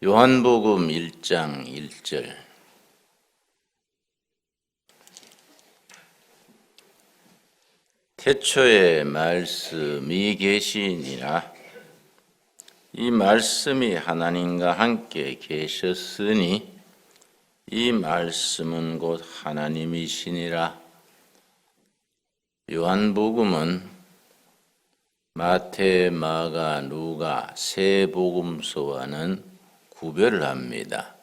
요한복음 1장 1절. 태초에 말씀이 계시니라. 이 말씀이 하나님과 함께 계셨으니 이 말씀은 곧 하나님이시니라. 요한복음은 마태, 마가, 누가 세 복음서와는 구별을 합니다.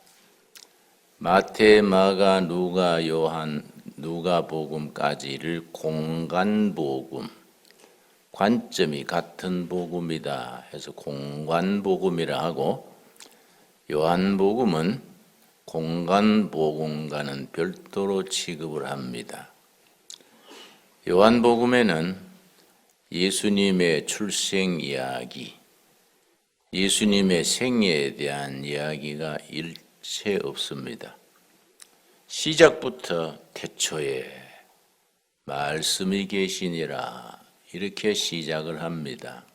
마태, 마가, 누가, 요한, 누가복음까지를 공간복음, 관점이 같은 복음이다 해서 공관복음이라 하고, 요한복음은 공간복음과는 별도로 취급을 합니다. 요한복음에는 예수님의 출생 이야기, 예수님의 생애에 대한 이야기가 일체 없습니다. 시작부터 태초에 말씀이 계시니라 이렇게 시작을 합니다.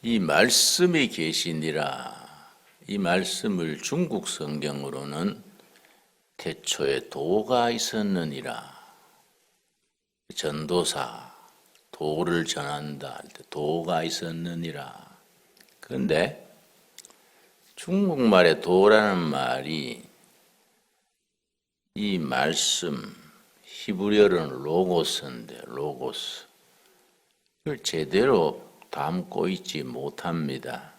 이 말씀이 계시니라, 이 말씀을 중국 성경으로는 태초에 도가 있었느니라, 전도사, 도를 전한다 할 때 도가 있었느니라. 그런데 중국말의 도라는 말이 이 말씀, 히브리어로는 로고스인데 로고스, 이걸 제대로 담고 있지 못합니다.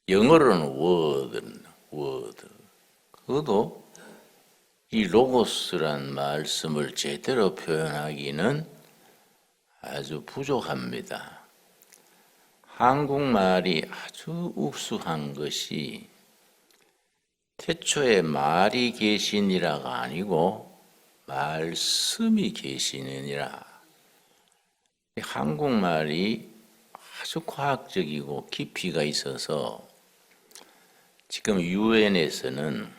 영어로는 word. 그것도 이 로고스란 말씀을 제대로 표현하기는 아주 부족합니다. 한국말이 아주 우수한 것이 태초에 말이 계시니라가 아니고 말씀이 계시느니라. 한국말이 아주 과학적이고 깊이가 있어서 지금 유엔에서는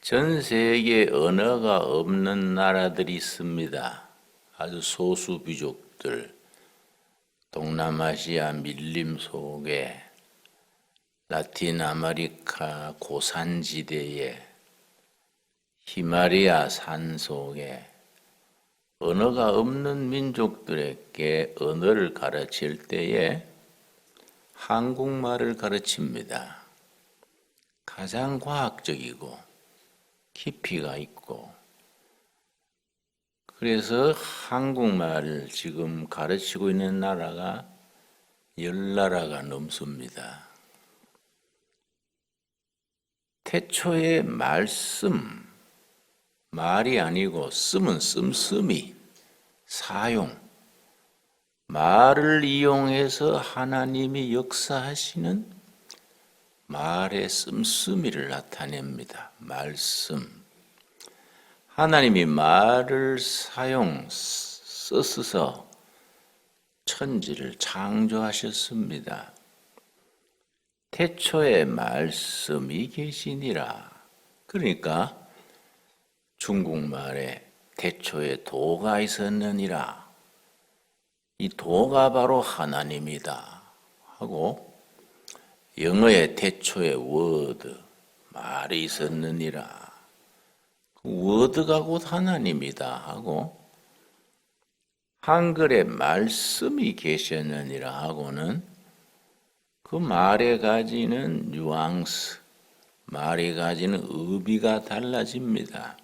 전 세계 언어가 없는 나라들이 있습니다. 아주 소수부족들, 동남아시아 밀림 속에, 라틴 아메리카 고산지대에, 히말라야 산 속에 언어가 없는 민족들에게 언어를 가르칠 때에 한국말을 가르칩니다. 가장 과학적이고 깊이가 있고, 그래서 한국말을 지금 가르치고 있는 나라가 10나라가 넘습니다. 태초의 말씀, 말이 아니고 씀은 씀씀이, 사용, 말을 이용해서 하나님이 역사하시는 말의 씀씀이를 나타냅니다. 말씀. 하나님이 말을 써서 천지를 창조하셨습니다. 태초에 말씀이 계시니라. 그러니까 중국말에 태초에 도가 있었느니라. 이 도가 바로 하나님이다 하고, 영어의 태초에 word, 말이 있었느니라. 워드가 곧 하나님이다 하고, 한글에 말씀이 계셨느니라 하고는 그 말에 가지는 뉘앙스, 말이 가지는 의미가 달라집니다.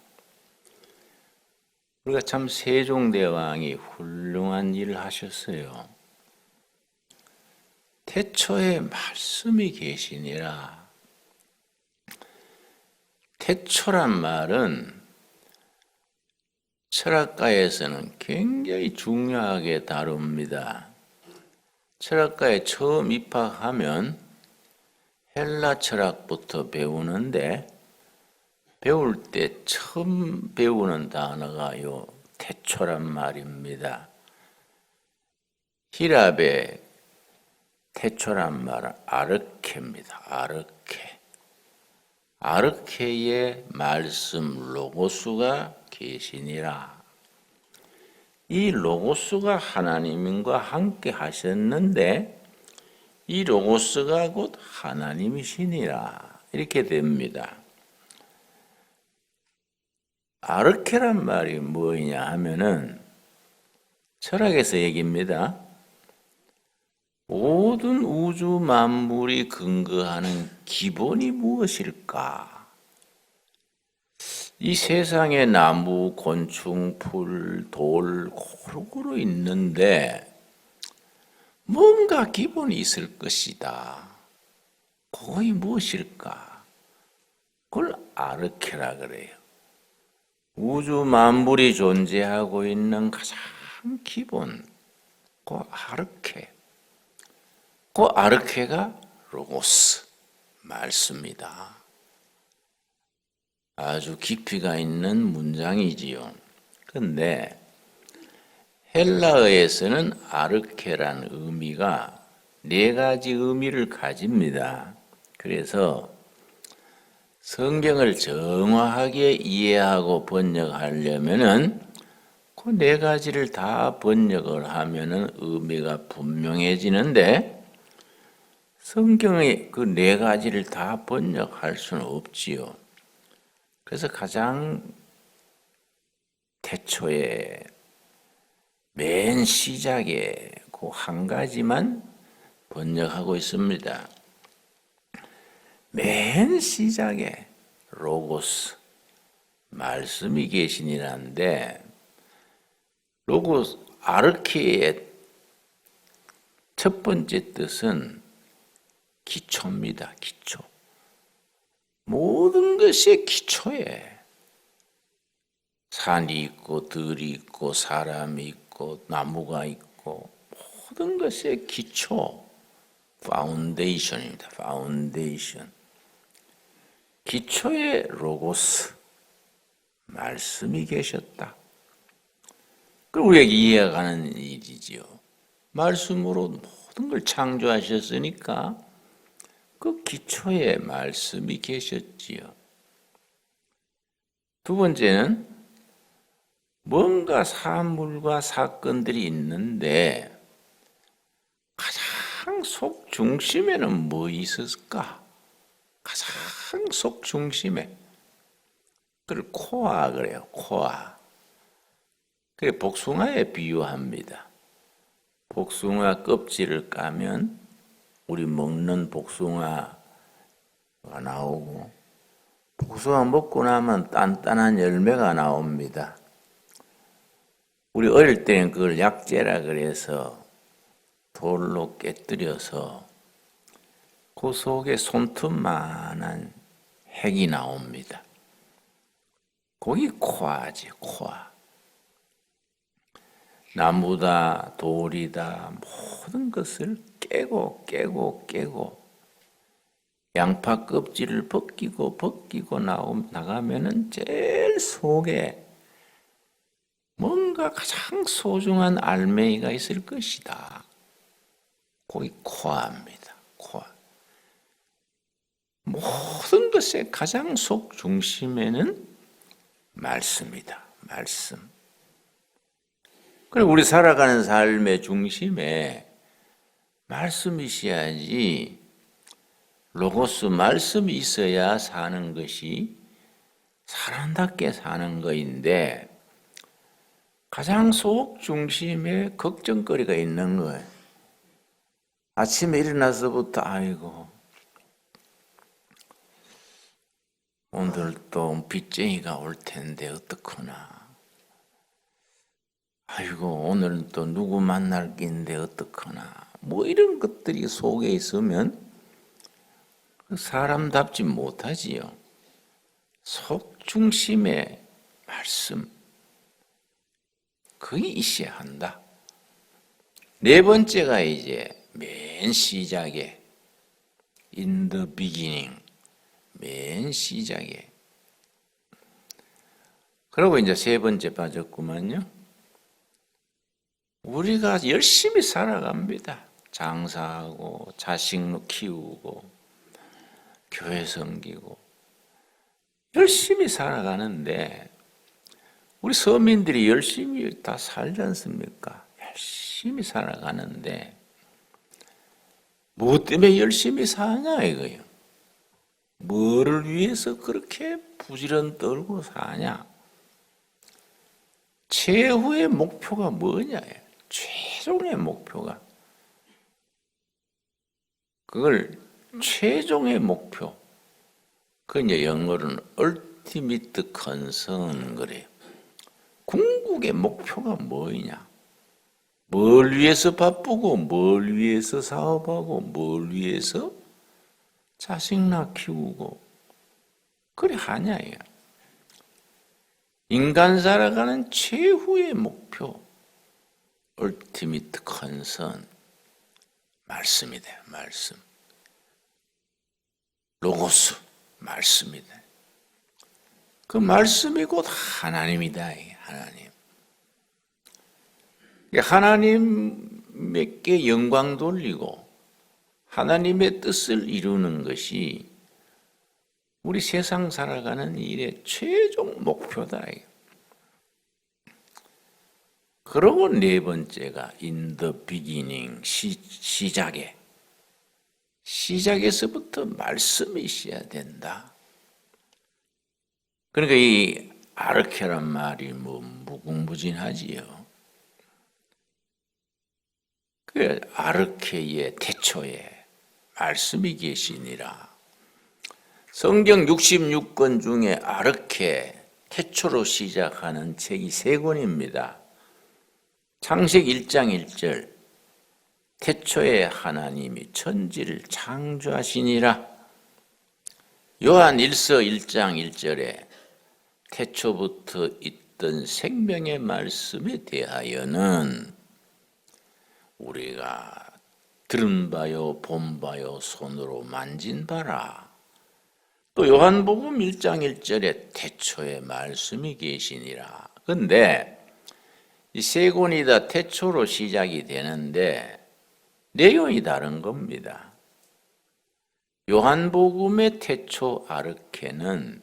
우리가 참 세종대왕이 훌륭한 일을 하셨어요. 태초에 말씀이 계시니라. 태초란 말은 철학가에서는 굉장히 중요하게 다룹니다. 철학가에 처음 입학하면 헬라 철학부터 배우는데 배울 때 처음 배우는 단어가 요 태초란 말입니다. 히랍의 태초란 말은 아르케입니다. 아르케. 아르케의 말씀 로고스가 계시니라. 이 로고스가 하나님과 함께 하셨는데 이 로고스가 곧 하나님이시니라. 이렇게 됩니다. 아르케란 말이 뭐냐 하면은 철학에서 얘기입니다. 모든 우주 만물이 근거하는 기본이 무엇일까? 이 세상에 나무, 곤충, 풀, 돌 고루고루 있는데 뭔가 기본이 있을 것이다. 그것이 무엇일까? 그걸 아르케라 그래요. 우주 만물이 존재하고 있는 가장 기본, 그 아르케. 그 아르케가 로고스, 말씀이다. 아주 깊이가 있는 문장이지요. 그런데 헬라어에서는 아르케란 의미가 네 가지 의미를 가집니다. 그래서 성경을 정확하게 이해하고 번역하려면은 그 네 가지를 다 번역을 하면은 의미가 분명해지는데 성경의 그 네 가지를 다 번역할 수는 없지요. 그래서 가장 태초에 맨 시작에 그 한 가지만 번역하고 있습니다. 맨 시작에 로고스, 말씀이 계시니라는데 로고스, 아르케의 첫 번째 뜻은 기초입니다. 기초. 모든 것의 기초에 산이 있고 들이 있고 사람이 있고 나무가 있고 모든 것의 기초, 파운데이션입니다. 파운데이션. 기초에 로고스, 말씀이 계셨다. 그걸 우리에게 이해가는 일이지요. 말씀으로 모든 걸 창조하셨으니까 그 기초에 말씀이 계셨지요. 두 번째는 뭔가 사물과 사건들이 있는데 가장 속 중심에는 뭐 있었을까? 가장 속 중심에. 그걸 코아 그래요. 코아. 그게 복숭아에 비유합니다. 복숭아 껍질을 까면 우리 먹는 복숭아가 나오고 복숭아 먹고 나면 단단한 열매가 나옵니다. 우리 어릴 때는 그걸 약재라 그래서 돌로 깨뜨려서 그 속에 손톱만한 핵이 나옵니다. 거기 코아지, 코아. 나무다, 돌이다, 모든 것을 깨고 양파 껍질을 벗기고 나가면은 제일 속에 뭔가 가장 소중한 알맹이가 있을 것이다. 거기 코아입니다. 코아. 모든 것의 가장 속 중심에는 말씀이다. 말씀. 그리고 우리 살아가는 삶의 중심에 말씀이셔야지, 로고스 말씀이 있어야 사는 것이 사람답게 사는 거인데 가장 속 중심에 걱정거리가 있는 거예요. 아침에 일어나서부터 아이고 오늘 또 빚쟁이가 올 텐데 어떡하나. 아이고 오늘은 또 누구 만날 긴데 어떡하나. 뭐 이런 것들이 속에 있으면 사람답지 못하지요. 속 중심의 말씀, 그게 있어야 한다. 네 번째가 이제 맨 시작에 in the beginning, 맨 시작에. 그리고 이제 세 번째 빠졌구만요. 우리가 열심히 살아갑니다. 장사하고 자식 키우고 교회 섬기고 열심히 살아가는데 우리 서민들이 열심히 다 살지 않습니까? 열심히 살아가는데 무엇 때문에 열심히 사냐 이거예요. 뭐를 위해서 그렇게 부지런 떨고 사냐? 최후의 목표가 뭐냐? 최종의 목표가. 그걸 최종의 목표. 그 이제 영어로는 ultimate concern 그래요. 궁극의 목표가 뭐냐? 뭘 위해서 바쁘고, 뭘 위해서 사업하고, 뭘 위해서 자식 낳 키우고, 그래 하냐예요. 인간 살아가는 최후의 목표, ultimate concern, 말씀이다, 말씀. 로고스, 말씀이다. 그 말씀이 곧 하나님이다, 하나님. 하나님께 영광 돌리고 하나님의 뜻을 이루는 것이 우리 세상 살아가는 일의 최종 목표다. 그러고 네 번째가 in the beginning, 시작에서부터 말씀이 있어야 된다. 그러니까 이 아르케란 말이 무궁무진하지요. 그 아르케의 태초에 말씀이 계시니라. 성경 66권 중에 아르케 태초로 시작하는 책이 3권입니다. 창세기 1장 1절 태초에 하나님이 천지를 창조하시니라. 요한 1서 1장 1절에 태초부터 있던 생명의 말씀에 대하여는 우리가 들은 바요 본 바요 손으로 만진 바라. 또 요한복음 1장 1절에 태초에 말씀이 계시니라. 그런데 이 3권이 다 태초로 시작이 되는데 내용이 다른 겁니다. 요한복음의 태초 아르케는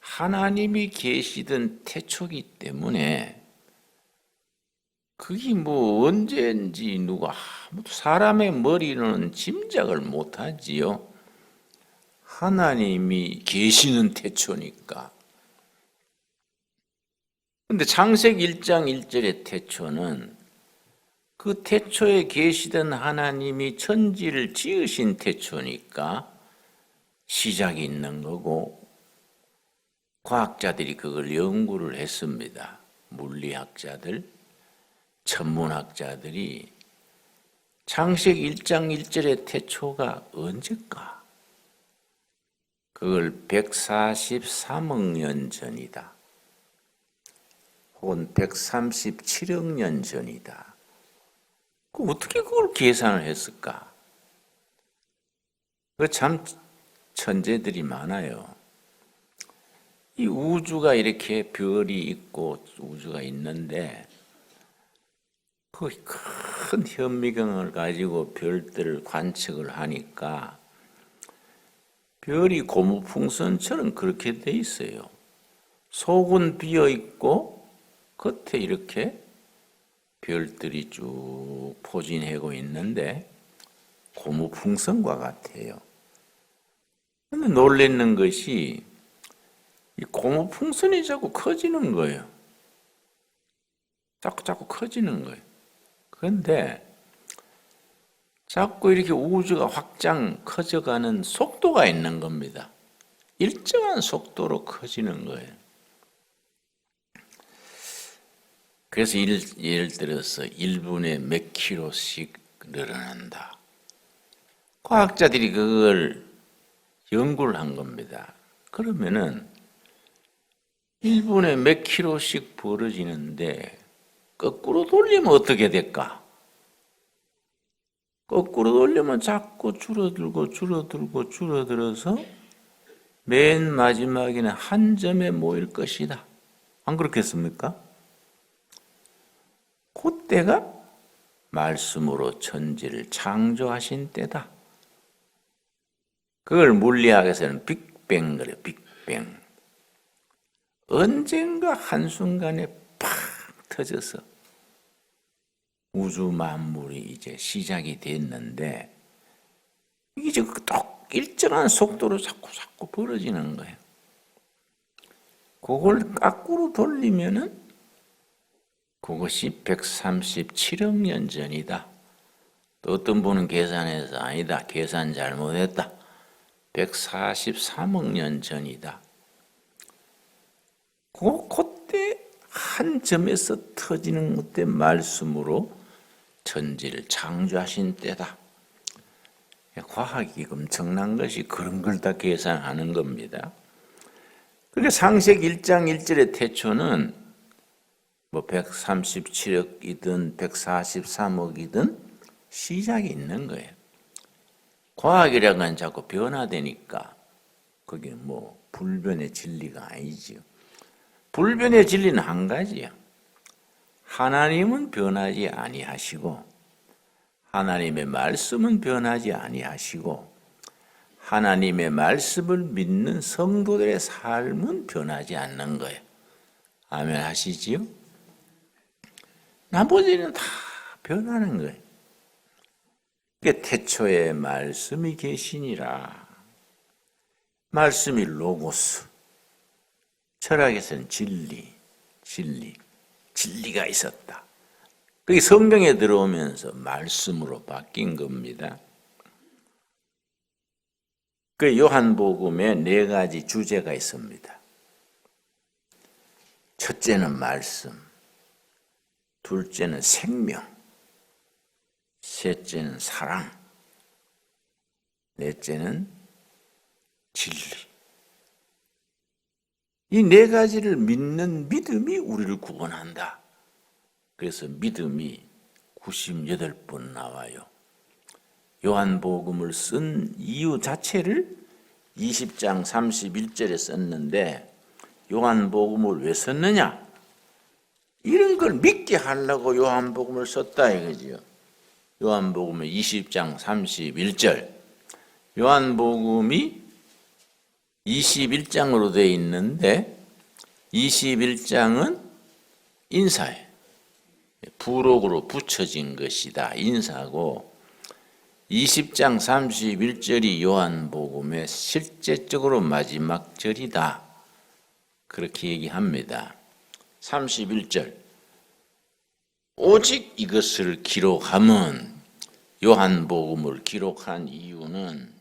하나님이 계시던 태초이기 때문에 그게 언제인지 누가 아무도 사람의 머리로는 짐작을 못하지요. 하나님이 계시는 태초니까. 그런데 창세기 1장 1절의 태초는 그 태초에 계시던 하나님이 천지를 지으신 태초니까 시작이 있는 거고 과학자들이 그걸 연구를 했습니다. 물리학자들, 천문학자들이 창세기 1장 1절의 태초가 언제일까? 그걸 143억 년 전이다. 혹은 137억 년 전이다. 어떻게 그걸 계산을 했을까? 참 천재들이 많아요. 이 우주가 이렇게 별이 있고 우주가 있는데 그 큰 현미경을 가지고 별들을 관측을 하니까 별이 고무풍선처럼 그렇게 돼 있어요. 속은 비어 있고 겉에 이렇게 별들이 쭉 포진하고 있는데 고무풍선과 같아요. 근데 놀라는 것이 이 고무풍선이 자꾸 커지는 거예요. 자꾸 커지는 거예요. 그런데 자꾸 이렇게 우주가 확장 커져가는 속도가 있는 겁니다. 일정한 속도로 커지는 거예요. 그래서 예를 들어서 1분에 몇 킬로씩 늘어난다. 과학자들이 그걸 연구를 한 겁니다. 그러면은 1분에 몇 킬로씩 벌어지는데 거꾸로 돌리면 어떻게 될까? 거꾸로 돌리면 자꾸 줄어들어서 맨 마지막에는 한 점에 모일 것이다. 안 그렇겠습니까? 그때가 말씀으로 천지를 창조하신 때다. 그걸 물리학에서는 빅뱅 그래요. 빅뱅. 언젠가 한순간에 팍 터져서 우주 만물이 이제 시작이 됐는데 이게 똑 일정한 속도로 자꾸 벌어지는 거예요. 그걸 거꾸로 돌리면은 그것이 137억 년 전이다. 또 어떤 분은 계산해서 아니다. 계산 잘못했다. 143억 년 전이다. 그때 한 점에서 터지는 그때 말씀으로 천지를 창조하신 때다. 과학이 엄청난 것이 그런 걸 다 계산하는 겁니다. 그러니까 창세기 1장 1절의 태초는 뭐 137억이든 143억이든 시작이 있는 거예요. 과학이라는 건 자꾸 변화되니까 그게 뭐 불변의 진리가 아니지요. 불변의 진리는 한 가지야. 하나님은 변하지 아니하시고 하나님의 말씀은 변하지 아니하시고 하나님의 말씀을 믿는 성도들의 삶은 변하지 않는 거예요. 아멘 하시지요? 나머지는 다 변하는 거예요. 그게 태초에 말씀이 계시니라. 말씀이 로고스. 철학에서는 진리가 있었다. 그게 성경에 들어오면서 말씀으로 바뀐 겁니다. 그 요한복음에 4가지 주제가 있습니다. 첫째는 말씀, 둘째는 생명, 셋째는 사랑, 넷째는 진리. 이 4가지를 믿는 믿음이 우리를 구원한다. 그래서 믿음이 98번 나와요. 요한복음을 쓴 이유 자체를 20장 31절에 썼는데 요한복음을 왜 썼느냐? 이런 걸 믿게 하려고 요한복음을 썼다 이거지요. 요한복음의 20장 31절. 요한복음이 21장으로 되어 있는데 21장은 인사예요. 부록으로 붙여진 것이다. 인사고 20장 31절이 요한복음의 실제적으로 마지막 절이다. 그렇게 얘기합니다. 31절. 오직 이것을 기록함은 요한복음을 기록한 이유는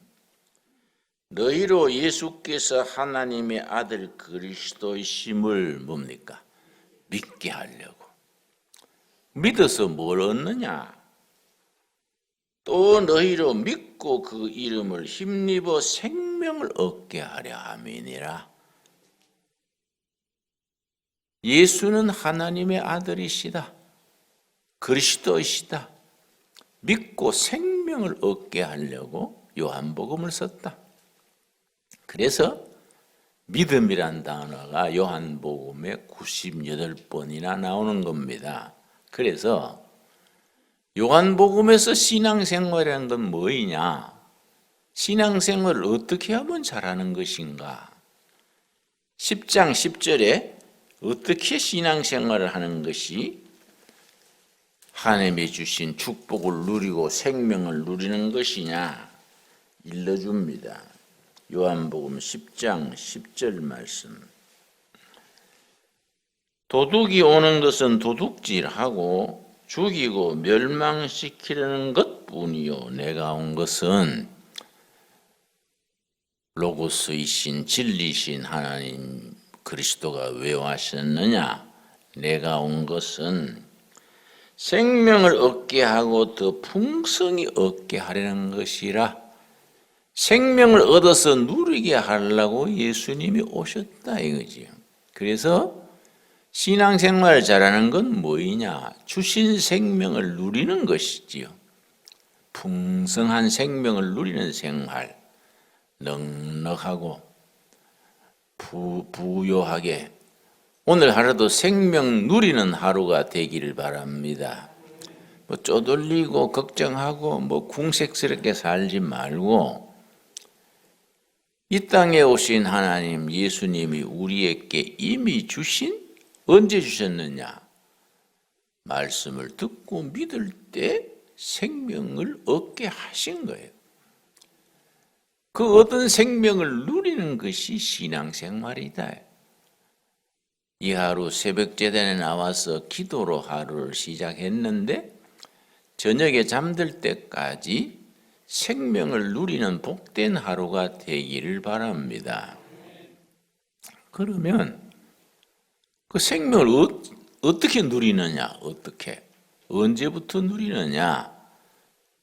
너희로 예수께서 하나님의 아들 그리스도이심을 뭡니까? 믿게 하려고. 믿어서 뭘 얻느냐? 또 너희로 믿고 그 이름을 힘입어 생명을 얻게 하려 함이니라. 예수는 하나님의 아들이시다. 그리스도이시다. 믿고 생명을 얻게 하려고 요한복음을 썼다. 그래서 믿음이란 단어가 요한복음에 98번이나 나오는 겁니다. 그래서 요한복음에서 신앙생활이라는 건 뭐이냐? 신앙생활을 어떻게 하면 잘하는 것인가? 10장 10절에 어떻게 신앙생활을 하는 것이 하나님이 주신 축복을 누리고 생명을 누리는 것이냐 일러줍니다. 요한복음 10장 10절 말씀. 도둑이 오는 것은 도둑질하고 죽이고 멸망시키려는 것뿐이요 내가 온 것은 로고스이신 진리신 하나님 그리스도가 왜 왔었느냐? 내가 온 것은 생명을 얻게 하고 더 풍성히 얻게 하려는 것이라. 생명을 얻어서 누리게 하려고 예수님이 오셨다 이거지요. 그래서 신앙생활을 잘하는 건 뭐이냐? 주신 생명을 누리는 것이지요. 풍성한 생명을 누리는 생활, 넉넉하고 부요하게 오늘 하루도 생명 누리는 하루가 되기를 바랍니다. 뭐 쪼들리고 걱정하고 뭐 궁색스럽게 살지 말고 이 땅에 오신 하나님 예수님이 우리에게 이미 주신 언제 주셨느냐? 말씀을 듣고 믿을 때 생명을 얻게 하신 거예요. 그 얻은 생명을 누리는 것이 신앙생활이다. 이 하루 새벽 제단에 나와서 기도로 하루를 시작했는데 저녁에 잠들 때까지 생명을 누리는 복된 하루가 되기를 바랍니다. 그러면 그 생명을 어떻게 누리느냐? 어떻게? 언제부터 누리느냐?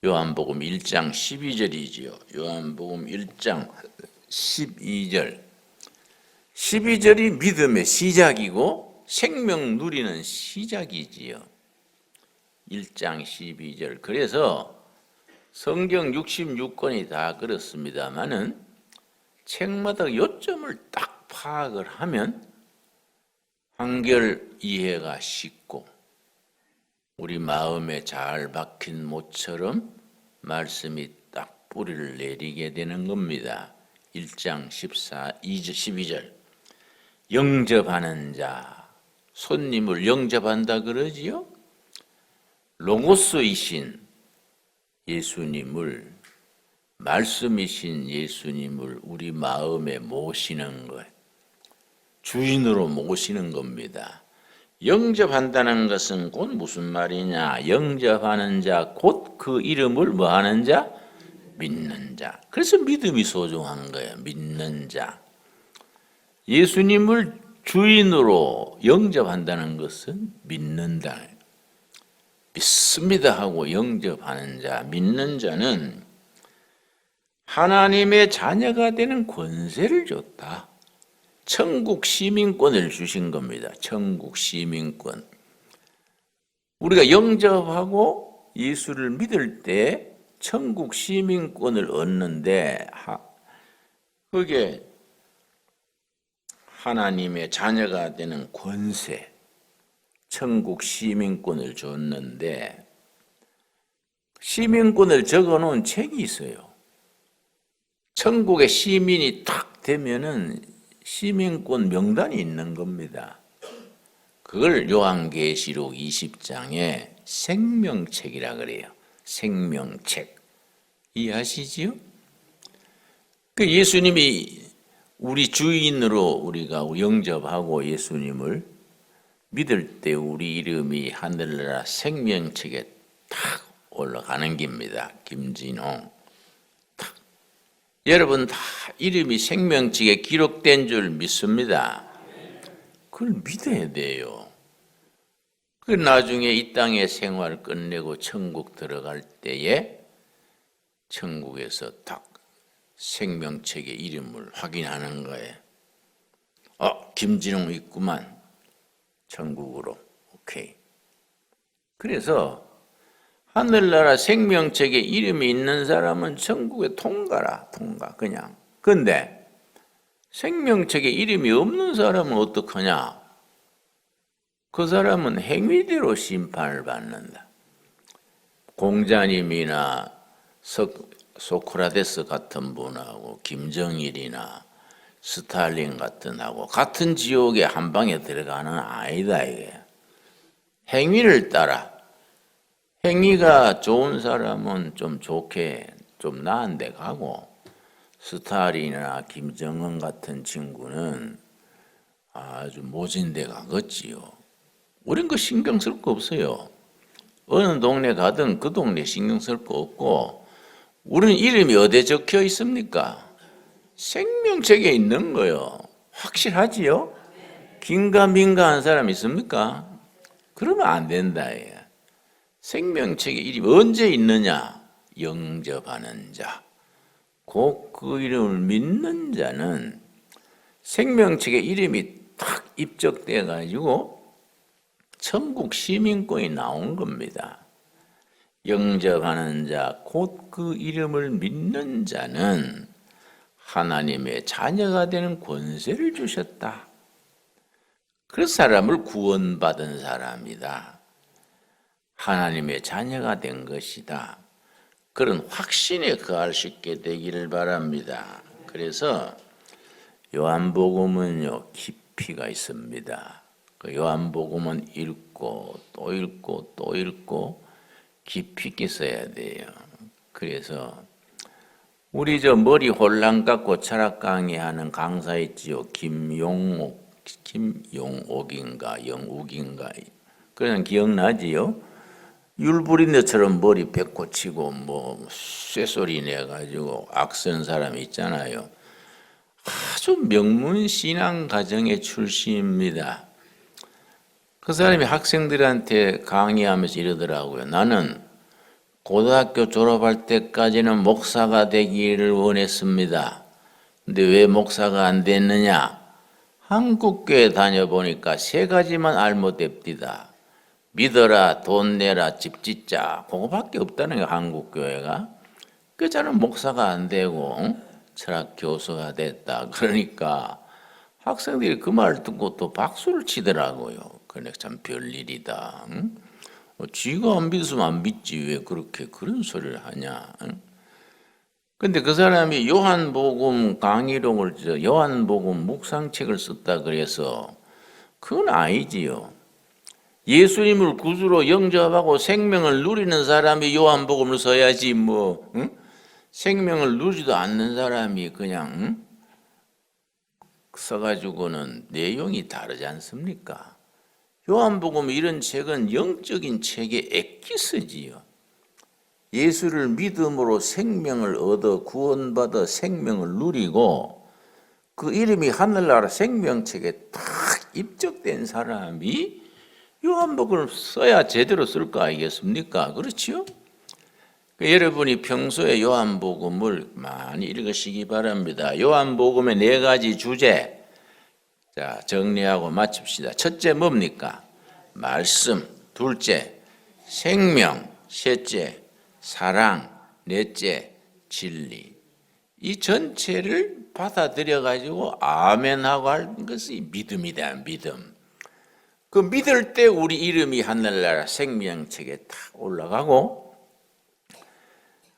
요한복음 1장 12절이지요. 요한복음 1장 12절. 12절이 믿음의 시작이고 생명 누리는 시작이지요. 1장 12절. 그래서 성경 66권이 다 그렇습니다만은 책마다 요점을 딱 파악을 하면 한결 이해가 쉽고 우리 마음에 잘 박힌 못처럼 말씀이 딱 뿌리를 내리게 되는 겁니다. 1장 12절. 영접하는 자, 손님을 영접한다 그러지요? 로고스이신 예수님을, 말씀이신 예수님을 우리 마음에 모시는 것, 주인으로 모시는 겁니다. 영접한다는 것은 곧 무슨 말이냐? 영접하는 자, 곧 그 이름을 뭐 하는 자? 믿는 자. 그래서 믿음이 소중한 거예요. 믿는 자. 예수님을 주인으로 영접한다는 것은 믿는다. 믿습니다 하고 영접하는 자, 믿는 자는 하나님의 자녀가 되는 권세를 줬다. 천국 시민권을 주신 겁니다. 천국 시민권. 우리가 영접하고 예수를 믿을 때 천국 시민권을 얻는데 그게 하나님의 자녀가 되는 권세, 천국 시민권을 줬는데 시민권을 적어놓은 책이 있어요. 천국의 시민이 탁 되면은 시민권 명단이 있는 겁니다. 그걸 요한계시록 20장에 생명책이라 그래요. 생명책. 이해하시지요? 그 예수님이 우리 주인으로 우리가 영접하고 예수님을 믿을 때 우리 이름이 하늘나라 생명책에 탁 올라가는 겁니다. 김진홍. 탁. 여러분 다 이름이 생명책에 기록된 줄 믿습니다. 그걸 믿어야 돼요. 그 나중에 이 땅의 생활을 끝내고 천국 들어갈 때에 천국에서 딱 생명책의 이름을 확인하는 거예요. 김진홍 있구만. 천국으로. 오케이. 그래서 하늘나라 생명책에 이름이 있는 사람은 천국에 통과라. 통과. 그냥. 근데 생명책에 이름이 없는 사람은 어떡하냐? 그 사람은 행위대로 심판을 받는다. 공자님이나 소크라테스 같은 분하고 김정일이나 스탈린 같은 하고 같은 지옥에 한 방에 들어가는 아니다 이게. 행위를 따라. 행위가 좋은 사람은 좀 좋게 좀 나은 데 가고 스탈린이나 김정은 같은 친구는 아주 모진 데 가겠지요. 우린 그 신경 쓸 거 없어요. 어느 동네 가든 그 동네 신경 쓸 거 없고 우리는 이름이 어디에 적혀 있습니까? 생명책에 있는 거요. 확실하지요? 긴가민가한 사람 있습니까? 그러면 안 된다. 생명책에 이름이 언제 있느냐? 영접하는 자. 곧 그 이름을 믿는 자는 생명책에 이름이 탁 입적돼 가지고 천국 시민권이 나온 겁니다. 영접하는 자, 곧 그 이름을 믿는 자는 하나님의 자녀가 되는 권세를 주셨다. 그 사람을 구원받은 사람이다. 하나님의 자녀가 된 것이다. 그런 확신에 거할 수 있게 되기를 바랍니다. 그래서 요한복음은요, 깊이가 있습니다. 그 요한복음은 읽고 또 읽고 또 읽고 깊이 있게 써야 돼요. 그래서 우리 저 머리 홀랑 깎고 철학 강의하는 강사 있지요. 김용옥인가 영욱인가 그냥 기억나지요. 율부린처럼 머리 뱉고 치고 뭐 쇠소리 내가지고 악쓰는 사람이 있잖아요. 아주 명문 신앙 가정의 출신입니다. 그 사람이 학생들한테 강의하면서 이러더라고요. 나는 고등학교 졸업할 때까지는 목사가 되기를 원했습니다. 근데 왜 목사가 안 됐느냐? 한국교회 다녀보니까 세 가지만 알못됩디다. 믿어라, 돈 내라, 집 짓자. 그거밖에 없다는 거야, 한국교회가. 그 저는 목사가 안 되고 철학 교수가 됐다. 그러니까 학생들이 그 말 듣고 또 박수를 치더라고요. 그러니까 참 별일이다. 쥐가 안 믿으면 안 믿지 왜 그렇게 그런 소리를 하냐. 근데 그 사람이 요한복음 강의록을 요한복음 묵상책을 썼다 그래서 그건 아니지요. 예수님을 구주로 영접하고 생명을 누리는 사람이 요한복음을 써야지 뭐 생명을 누리지도 않는 사람이 그냥 써가지고는 내용이 다르지 않습니까? 요한복음 이런 책은 영적인 책의 엑기스지요. 예수를 믿음으로 생명을 얻어 구원받아 생명을 누리고 그 이름이 하늘나라 생명책에 딱 입적된 사람이 요한복음을 써야 제대로 쓸 거 아니겠습니까? 그렇지요? 여러분이 평소에 요한복음을 많이 읽으시기 바랍니다. 요한복음의 4가지 주제, 자 정리하고 마칩시다. 첫째 뭡니까? 말씀. 둘째 생명. 셋째 사랑. 넷째 진리. 이 전체를 받아들여 가지고 아멘하고 할 것이 믿음이다. 믿음. 그 믿을 때 우리 이름이 하늘나라 생명책에 탁 올라가고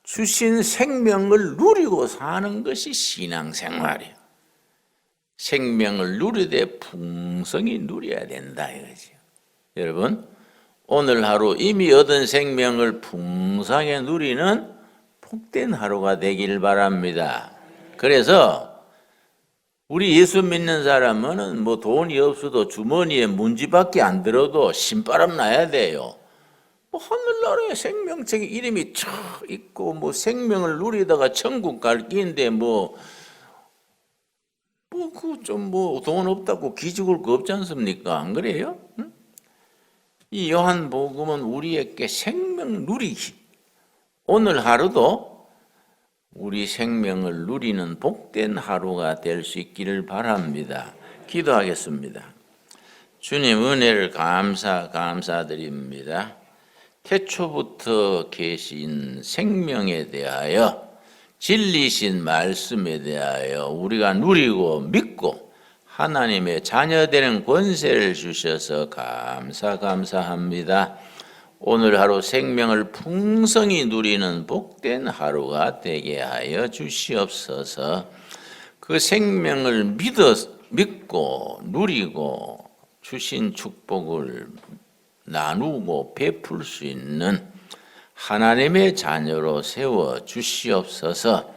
주신 생명을 누리고 사는 것이 신앙생활이에요. 생명을 누리되 풍성히 누려야 된다 이거죠. 여러분 오늘 하루 이미 얻은 생명을 풍성하게 누리는 복된 하루가 되길 바랍니다. 그래서 우리 예수 믿는 사람은 뭐 돈이 없어도 주머니에 문지밖에 안 들어도 신바람 나야 돼요. 뭐 하늘나라에 생명책에 이름이 쫙 있고 뭐 생명을 누리다가 천국 갈 길인데 뭐 그 좀 뭐 돈 없다고 기죽을 거 없지 않습니까? 안 그래요? 응? 이 요한복음은 우리에게 생명 누리기. 오늘 하루도 우리 생명을 누리는 복된 하루가 될 수 있기를 바랍니다. 기도하겠습니다. 주님 은혜를 감사드립니다. 태초부터 계신 생명에 대하여 진리신 말씀에 대하여 우리가 누리고 믿고 하나님의 자녀되는 권세를 주셔서 감사합니다. 오늘 하루 생명을 풍성히 누리는 복된 하루가 되게 하여 주시옵소서. 그 생명을 믿고 누리고 주신 축복을 나누고 베풀 수 있는 하나님의 자녀로 세워 주시옵소서.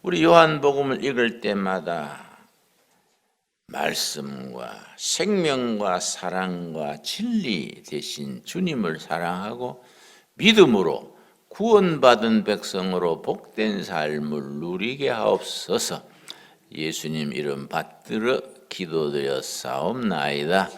우리 요한복음을 읽을 때마다 말씀과 생명과 사랑과 진리 대신 주님을 사랑하고 믿음으로 구원받은 백성으로 복된 삶을 누리게 하옵소서. 예수님 이름 받들어 기도드렸사옵나이다.